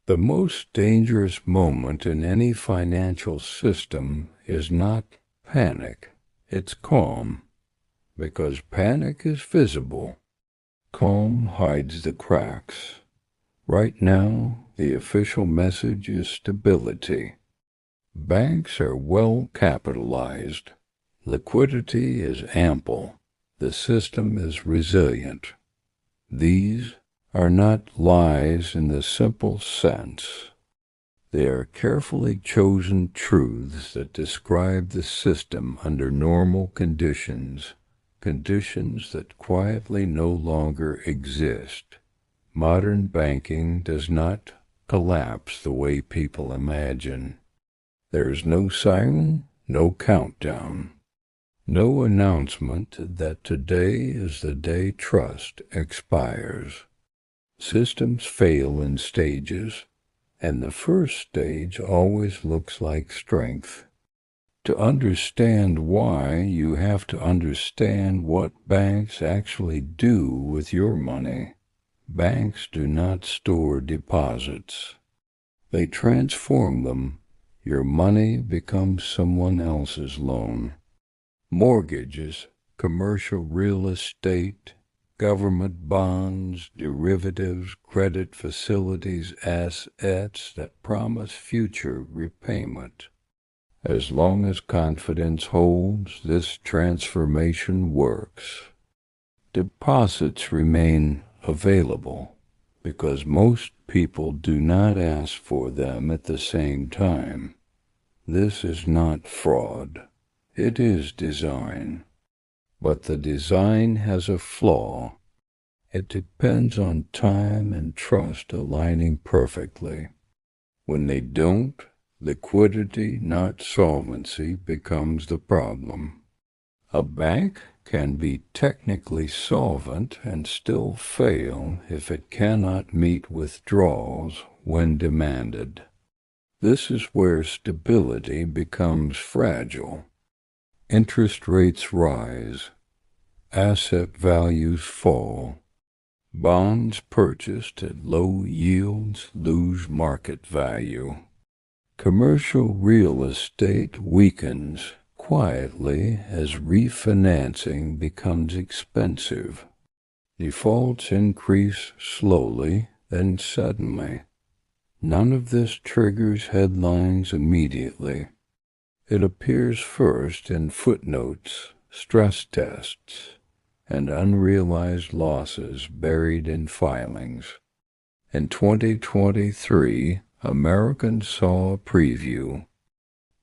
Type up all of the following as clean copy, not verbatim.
The most dangerous moment in any financial system is not panic, it's calm, because panic is visible. Calm hides the cracks. Right now, the official message is stability. Banks are well capitalized. Liquidity is ample. The system is resilient. These are not lies in the simple sense. They are carefully chosen truths that describe the system under normal conditions, conditions that quietly no longer exist. Modern banking does not collapse the way people imagine. There is no siren, no countdown, no announcement that today is the day trust expires. Systems fail in stages, and the first stage always looks like strength. To understand why, you have to understand what banks actually do with your money. Banks do not store deposits. They transform them. Your money becomes someone else's loan. Mortgages, commercial real estate, government bonds, derivatives, credit facilities, assets that promise future repayment. As long as confidence holds, this transformation works. Deposits remain available because most people do not ask for them at the same time. This is not fraud. It is design. But the design has a flaw. It depends on time and trust aligning perfectly. When they don't, liquidity, not solvency, becomes the problem. A bank can be technically solvent and still fail if it cannot meet withdrawals when demanded. This is where stability becomes fragile. Interest rates rise. Asset values fall. Bonds purchased at low yields lose market value. Commercial real estate weakens quietly as refinancing becomes expensive. Defaults increase slowly, then suddenly. None of this triggers headlines immediately. It appears first in footnotes, stress tests, and unrealized losses buried in filings. In 2023, Americans saw a preview.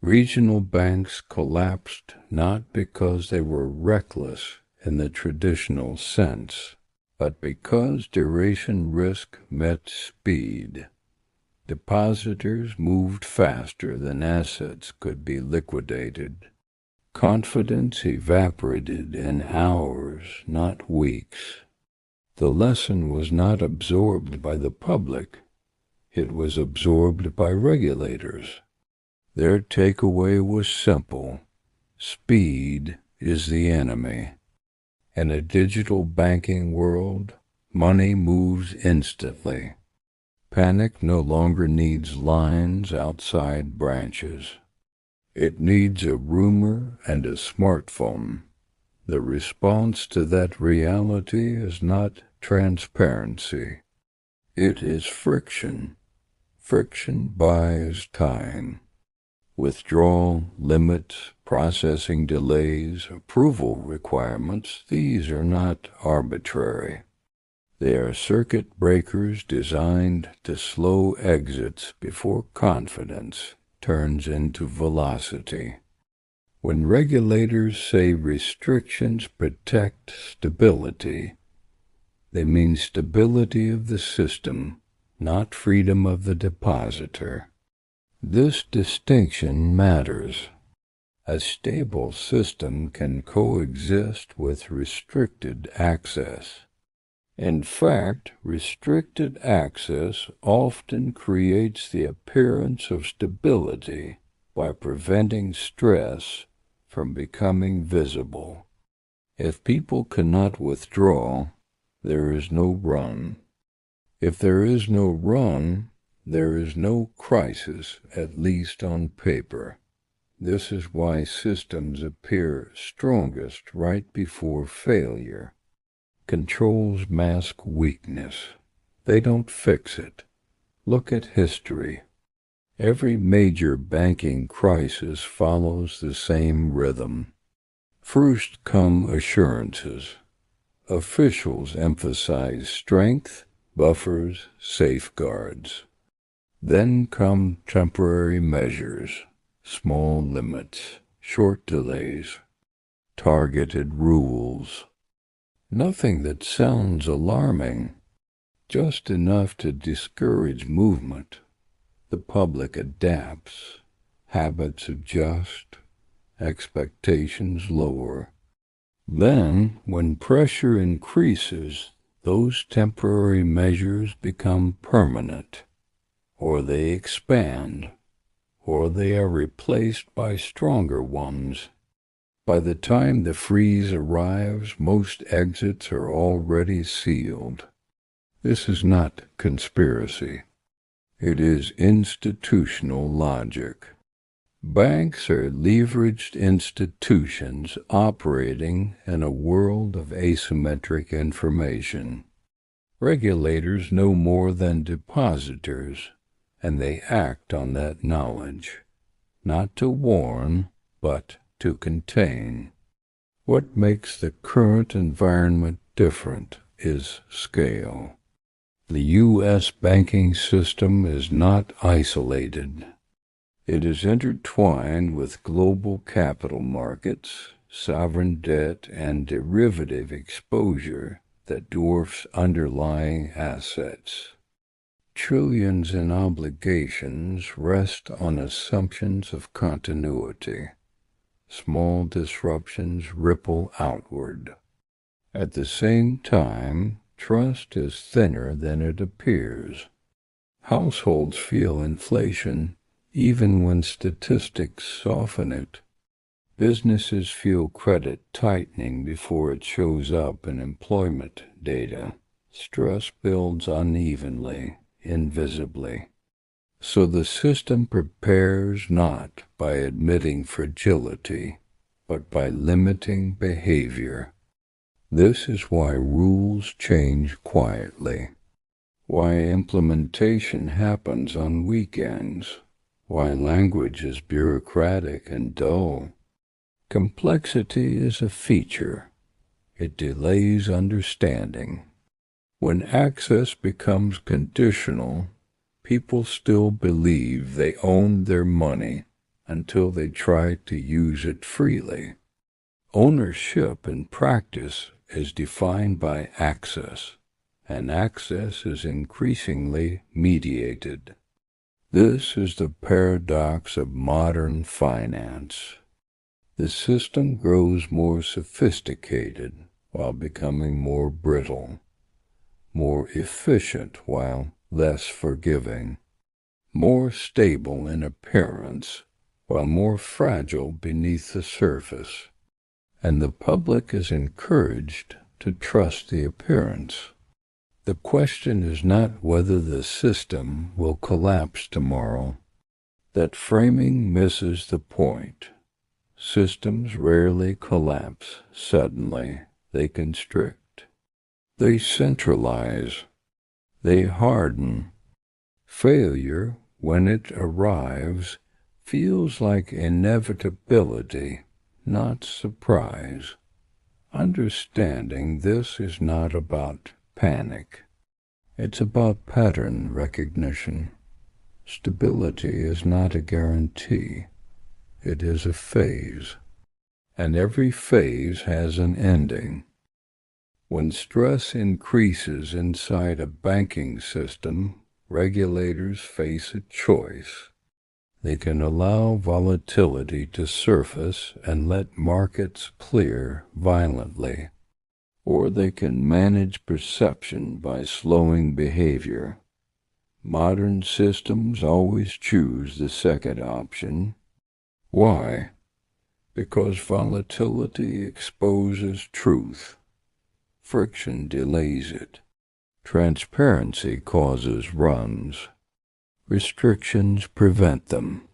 Regional banks collapsed not because they were reckless in the traditional sense, but because duration risk met speed. Depositors moved faster than assets could be liquidated. Confidence evaporated in hours, not weeks. The lesson was not absorbed by the public. It was absorbed by regulators. Their takeaway was simple. Speed is the enemy. In a digital banking world, money moves instantly. Panic no longer needs lines outside branches. It needs a rumor and a smartphone. The response to that reality is not transparency. It is friction. Friction buys time. Withdrawal limits, processing delays, approval requirements, these are not arbitrary. They are circuit breakers designed to slow exits before confidence turns into velocity. When regulators say restrictions protect stability, they mean stability of the system, not freedom of the depositor. This distinction matters. A stable system can coexist with restricted access. In fact, restricted access often creates the appearance of stability by preventing stress from becoming visible. If people cannot withdraw, there is no run. If there is no run, There is no crisis, at least on paper. This is why systems appear strongest right before failure. Controls mask weakness. They don't fix it. Look at history. Every major banking crisis follows the same rhythm. First come assurances. Officials emphasize strength, buffers, safeguards. Then come temporary measures, small limits, short delays, targeted rules. Nothing that sounds alarming, just enough to discourage movement. The public adapts, habits adjust, expectations lower. Then, when pressure increases, those temporary measures become permanent, or they expand, or they are replaced by stronger ones. By the time the freeze arrives, most exits are already sealed. This is not conspiracy. It is institutional logic. Banks are leveraged institutions operating in a world of asymmetric information. Regulators know more than depositors, and they act on that knowledge, not to warn, but to contain. What makes the current environment different is scale. The U.S. banking system is not isolated. It is intertwined with global capital markets, sovereign debt, and derivative exposure that dwarfs underlying assets. Trillions in obligations rest on assumptions of continuity. Small disruptions ripple outward. At the same time, trust is thinner than it appears. Households feel inflation even when statistics soften it. Businesses feel credit tightening before it shows up in employment data. Stress builds unevenly, invisibly. So the system prepares not by admitting fragility, but by limiting behavior. This is why rules change quietly, why implementation happens on weekends, why language is bureaucratic and dull. Complexity is a feature. It delays understanding. When access becomes conditional, people still believe they own their money until they try to use it freely. Ownership in practice is defined by access, and access is increasingly mediated. This is the paradox of modern finance. The system grows more sophisticated while becoming more brittle, more efficient while less forgiving, more stable in appearance while more fragile beneath the surface. And the public is encouraged to trust the appearance. The question is not whether the system will collapse tomorrow. That framing misses the point. Systems rarely collapse suddenly. They constrict. They centralize. They harden. Failure, when it arrives, feels like inevitability, not surprise. Understanding this is not about panic. It's about pattern recognition. Stability is not a guarantee. It is a phase. And every phase has an ending. When stress increases inside a banking system, regulators face a choice. They can allow volatility to surface and let markets clear violently, or they can manage perception by slowing behavior. Modern systems always choose the second option. Why? Because volatility exposes truth. Friction delays it. Transparency causes runs. Restrictions prevent them.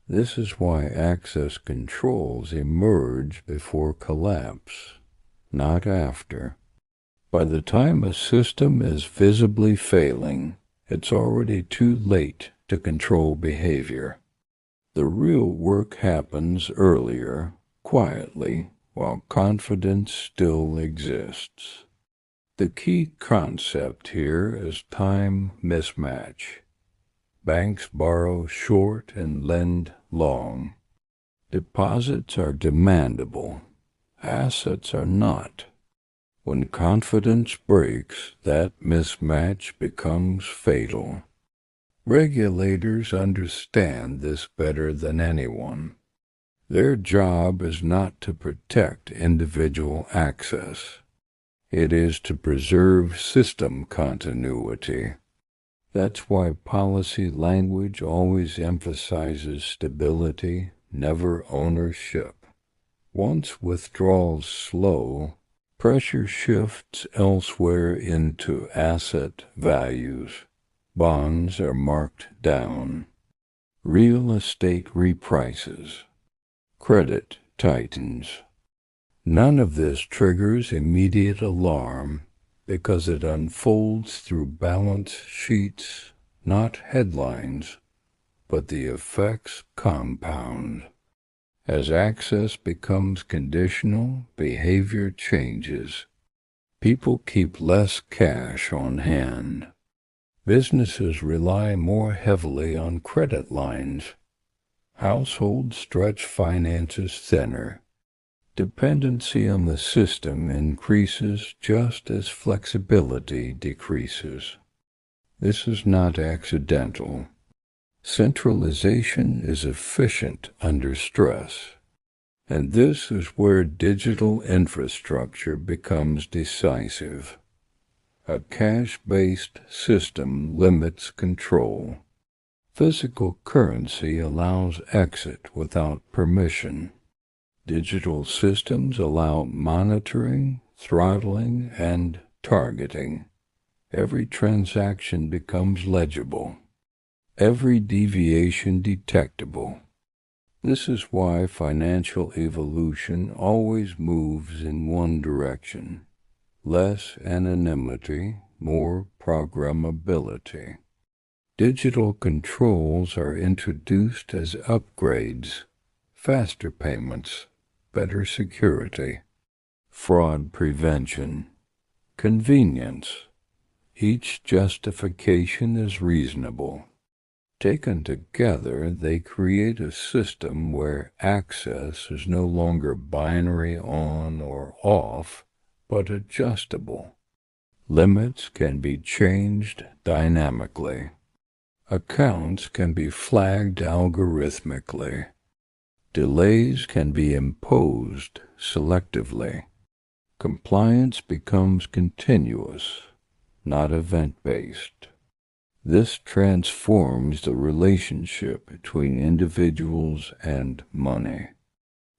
This is why access controls emerge before collapse, not after. By the time a system is visibly failing, it's already too late to control behavior. The real work happens earlier, quietly, while confidence still exists. The key concept here is time mismatch. Banks borrow short and lend long. Deposits are demandable. Assets are not. When confidence breaks, that mismatch becomes fatal. Regulators understand this better than anyone. Their job is not to protect individual access. It is to preserve system continuity. That's why policy language always emphasizes stability, never ownership. Once withdrawals slow, pressure shifts elsewhere into asset values. Bonds are marked down. Real estate reprices. Credit tightens. None of this triggers immediate alarm because it unfolds through balance sheets, not headlines, but the effects compound. As access becomes conditional, behavior changes. People keep less cash on hand. Businesses rely more heavily on credit lines. Households stretch finances thinner. Dependency on the system increases just as flexibility decreases. This is not accidental. Centralization is efficient under stress, and this is where digital infrastructure becomes decisive. A cash-based system limits control. Physical currency allows exit without permission. Digital systems allow monitoring, throttling, and targeting. Every transaction becomes legible. Every deviation detectable. This is why financial evolution always moves in one direction. Less anonymity, more programmability. Digital controls are introduced as upgrades, faster payments, better security, fraud prevention, convenience. Each justification is reasonable. Taken together, they create a system where access is no longer binary on or off, but adjustable. Limits can be changed dynamically. Accounts can be flagged algorithmically. Delays can be imposed selectively. Compliance becomes continuous, not event-based. This transforms the relationship between individuals and money.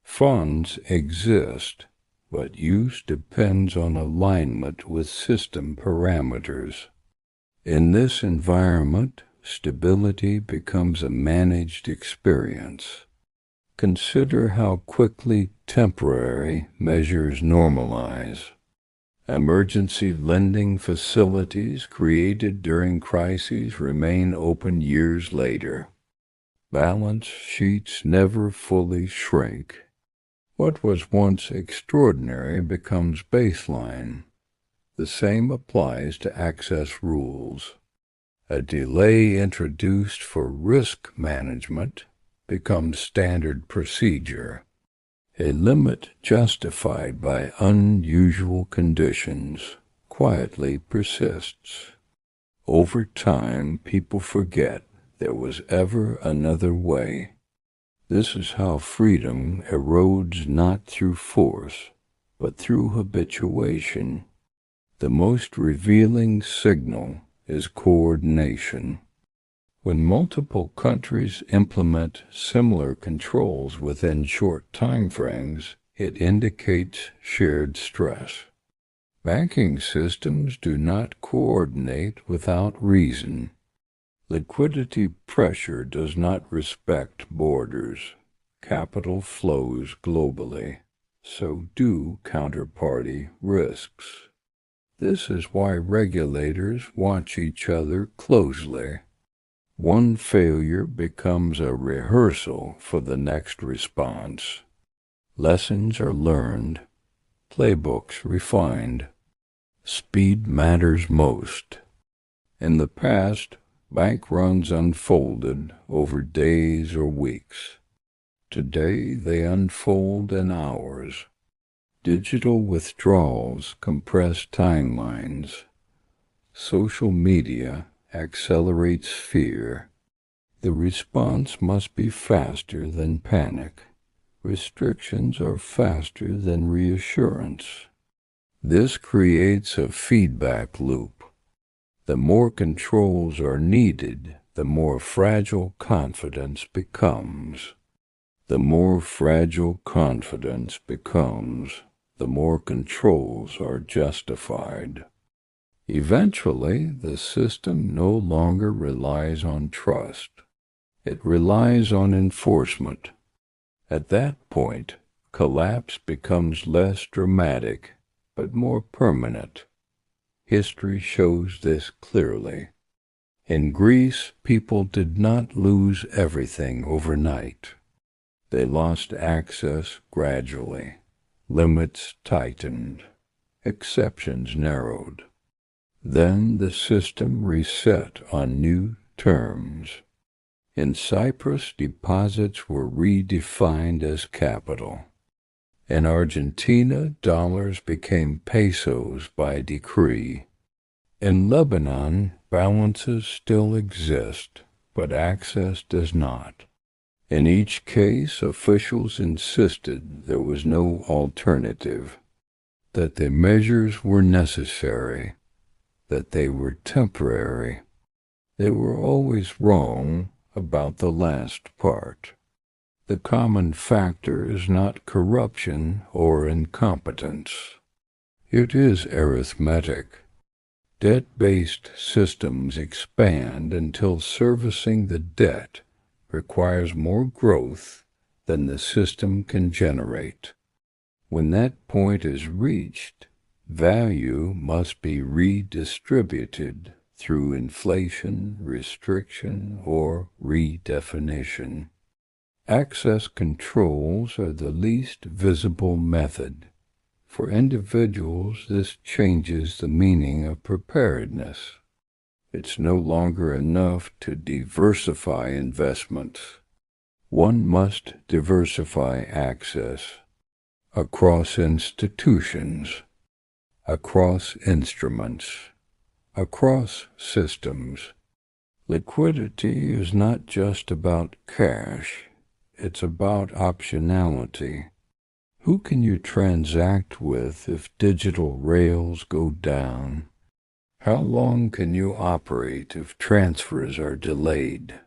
Funds exist, but use depends on alignment with system parameters. In this environment, stability becomes a managed experience. Consider how quickly temporary measures normalize. Emergency lending facilities created during crises remain open years later. Balance sheets never fully shrink. What was once extraordinary becomes baseline. The same applies to access rules. A delay introduced for risk management becomes standard procedure. A limit justified by unusual conditions quietly persists. Over time, people forget there was ever another way. This is how freedom erodes not through force, but through habituation. The most revealing signal is coordination. When multiple countries implement similar controls within short time frames, it indicates shared stress. Banking systems do not coordinate without reason. Liquidity pressure does not respect borders. Capital flows globally. So do counterparty risks. This is why regulators watch each other closely. One failure becomes a rehearsal for the next response. Lessons are learned, playbooks refined. Speed matters most. In the past, bank runs unfolded over days or weeks. Today, they unfold in hours. Digital withdrawals compress timelines. Social media accelerates fear. The response must be faster than panic. Restrictions are faster than reassurance. This creates a feedback loop. The more controls are needed, the more fragile confidence becomes. The more fragile confidence becomes, the more controls are justified. Eventually, the system no longer relies on trust. It relies on enforcement. At that point, collapse becomes less dramatic, but more permanent. History shows this clearly. In Greece, people did not lose everything overnight. They lost access gradually. Limits tightened. Exceptions narrowed. Then the system reset on new terms. In Cyprus, deposits were redefined as capital. In Argentina, dollars became pesos by decree. In Lebanon, balances still exist, but access does not. In each case, officials insisted there was no alternative, that the measures were necessary, that they were temporary. They were always wrong about the last part. The common factor is not corruption or incompetence. It is arithmetic. Debt-based systems expand until servicing the debt requires more growth than the system can generate. When that point is reached, value must be redistributed through inflation, restriction, or redefinition. Access controls are the least visible method. For individuals, this changes the meaning of preparedness. It's no longer enough to diversify investments. One must diversify access across institutions, across instruments, across systems. Liquidity is not just about cash. It's about optionality. Who can you transact with if digital rails go down? How long can you operate if transfers are delayed?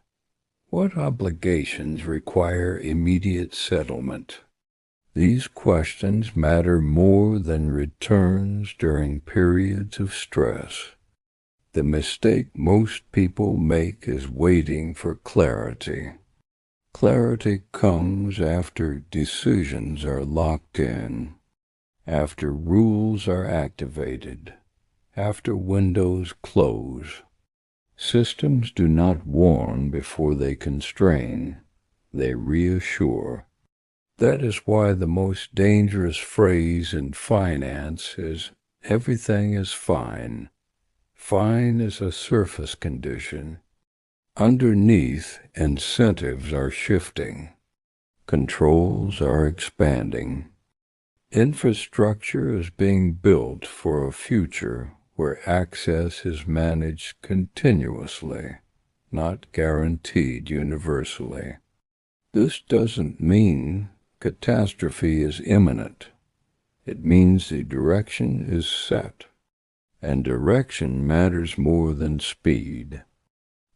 What obligations require immediate settlement? These questions matter more than returns during periods of stress. The mistake most people make is waiting for clarity. Clarity comes after decisions are locked in, after rules are activated, after windows close. Systems do not warn before they constrain, they reassure. That is why the most dangerous phrase in finance is, "Everything is fine." Fine is a surface condition. Underneath, incentives are shifting. Controls are expanding. Infrastructure is being built for a future where access is managed continuously, not guaranteed universally. This doesn't mean catastrophe is imminent. It means the direction is set, and direction matters more than speed.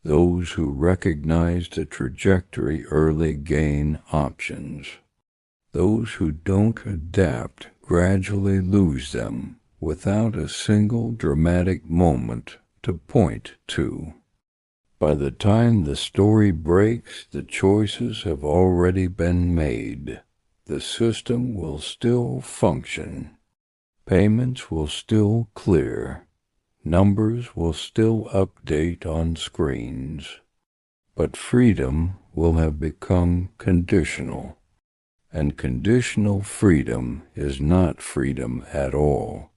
Those who recognize the trajectory early gain options. Those who don't adapt gradually lose them without a single dramatic moment to point to. By the time the story breaks, the choices have already been made. The system will still function. Payments will still clear. Numbers will still update on screens. But freedom will have become conditional. And conditional freedom is not freedom at all.